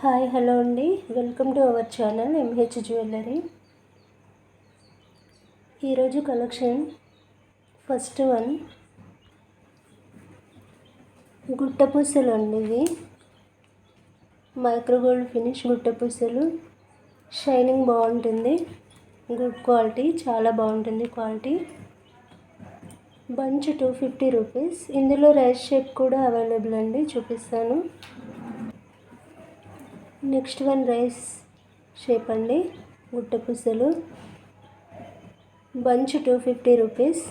Hi hello అండి, welcome to our channel MH jewellery. ఈరోజు collection first one గుట్టపూసలు అండి. ఇవి మైక్రో గోల్డ్ ఫినిష్ గుట్టపూసలు. షైనింగ్ బాగుంటుంది, గుడ్ క్వాలిటీ, చాలా బాగుంటుంది క్వాలిటీ. Bunch 250 rupees. ఇందులో రైస్ షేప్ కూడా అవైలబుల్ అండి, చూపిస్తాను. నెక్స్ట్ వన్ రైస్ షేప్ అండి, గుట్టపూసలు. Bunch 250 rupees.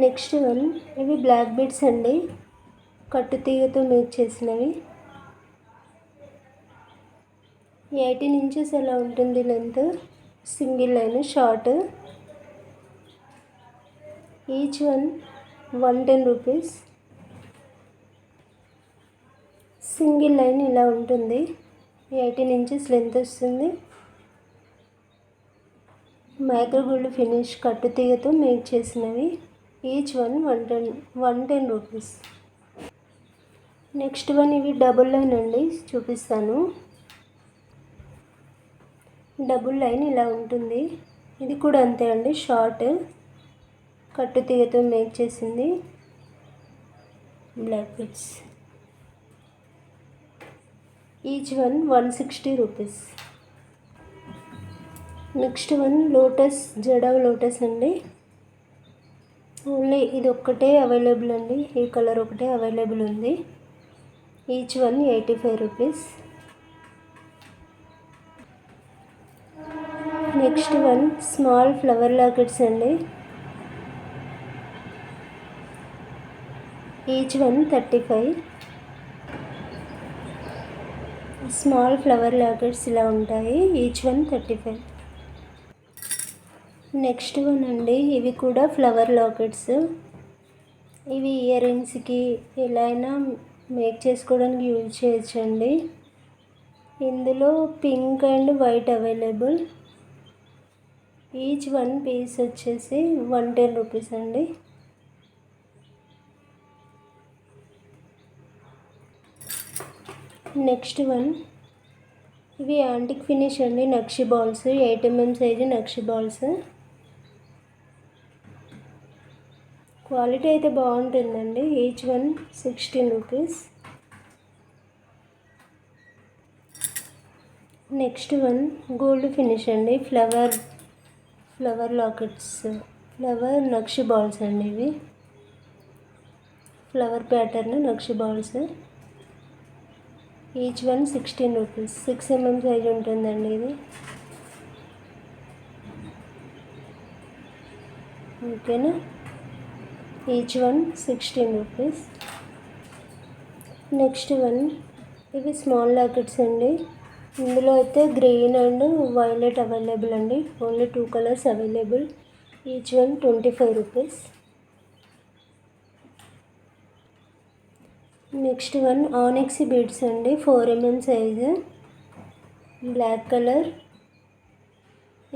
నెక్స్ట్ వన్ ఇవి బ్లాక్ బీడ్స్ అండి, కట్టు తీగతో మేక్ చేసినవి. 18 ఇంచెస్ అలా ఉంటుంది length. Single line short. Each one 110 rupees. Single line ఇలా ఉంటుంది, 18 ఇంచెస్ లెంత్ వస్తుంది. మైక్రో గోల్డ్ ఫినిష్ కట్టు తీగతో మేక్ చేసినవి. Each one 110 rupees. Next one ఇవి డబుల్ లైన్ అండి, చూపిస్తాను. డబుల్ లైన్ ఇలా ఉంటుంది. ఇది కూడా అంతే అండి, షార్ట్, కట్టు తీగతో మేక్ చేసింది. Black beads. Each one 160 rupees. Next one lotus, jadau lotus అండి. ఓన్లీ ఇది ఒక్కటే అవైలబుల్ అండి, ఈ కలర్ ఒకటే అవైలబుల్ ఉంది. Each one 85 rupees. Next one small flower lockets అండి. Each one 35. Small flower lockets ఇలా ఉంటాయి, ఈచ్ వన్ 35. నెక్స్ట్ వన్ అండి, ఇవి కూడా ఫ్లవర్ లాకెట్స్. ఇవి ఇయర్ రింగ్స్కి ఎలా అయినా మేక్ చేసుకోవడానికి యూజ్ చేయొచ్చండి. ఇందులో pink and white available. Each one piece వచ్చేసి 110 రూపీస్ అండి. నెక్స్ట్ వన్ ఇవి యాంటిక్ ఫినిష్ అండి, nakshi balls. 8 mm size nakshi balls. Quality అయితే బాగుంటుందండి. Each one 16 rupees. Next one gold finish అండి, flower lockets, flower nakshi balls అండి. ఇవి flower pattern nakshi balls. Each one 16 rupees. 6 mm size ఉంటుందండి ఇది. ఓకేనా? Each one 16 rupees. Next one ఇవి స్మాల్ లాకెట్స్ అండి. ఇందులో అయితే గ్రీన్ అండ్ వైలెట్ అవైలబుల్ అండి, only 2 colours available. Each one 25 rupees. Next one onyx beads అండి, 4 mm size, black colour.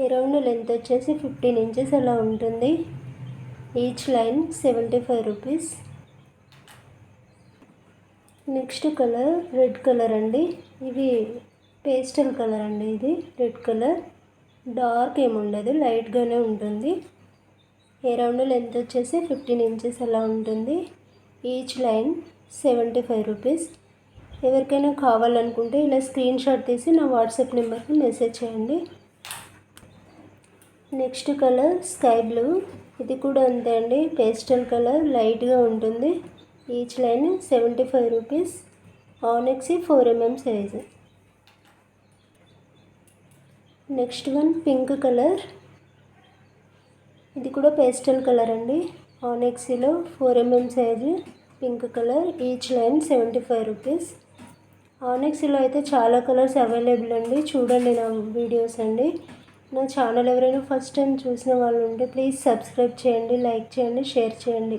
Around length వచ్చేసి 15 ఇంచెస్ అలా ఉంటుంది. Each line 75 rupees. Next colour red colour అండి. ఇవి పేస్టల్ కలర్ అండి. ఇది రెడ్ కలర్, డార్క్ ఏముండదు, లైట్గానే ఉంటుంది. అరౌండ్ లెంత్ వచ్చేసి 15 ఇంచెస్ అలా ఉంటుంది. Each line 75 rupees. ఎవరికైనా కావాలనుకుంటే ఇలా స్క్రీన్ షాట్ తీసి నా వాట్సాప్ నెంబర్కి మెసేజ్ చేయండి. Next colour sky blue. ఇది కూడా అంతే అండి, పేస్టల్ కలర్, లైట్గా ఉంటుంది. Each line 75 rupees. Onyx 4 mm size. Next one pink colour. ఇది కూడా పేస్టల్ కలర్ అండి, ఆనిక్స్లో 4 mm size, pink colour. Each line 75 rupees. ఆనిక్స్లో అయితే చాలా కలర్స్ అవైలబుల్ అండి, చూడండి నా వీడియోస్ అండి. నా ఛానల్ ఎవరైనా ఫస్ట్ టైం చూసిన వాళ్ళు ఉంటే ప్లీజ్ సబ్స్క్రైబ్ చేయండి, లైక్ చేయండి, షేర్ చేయండి.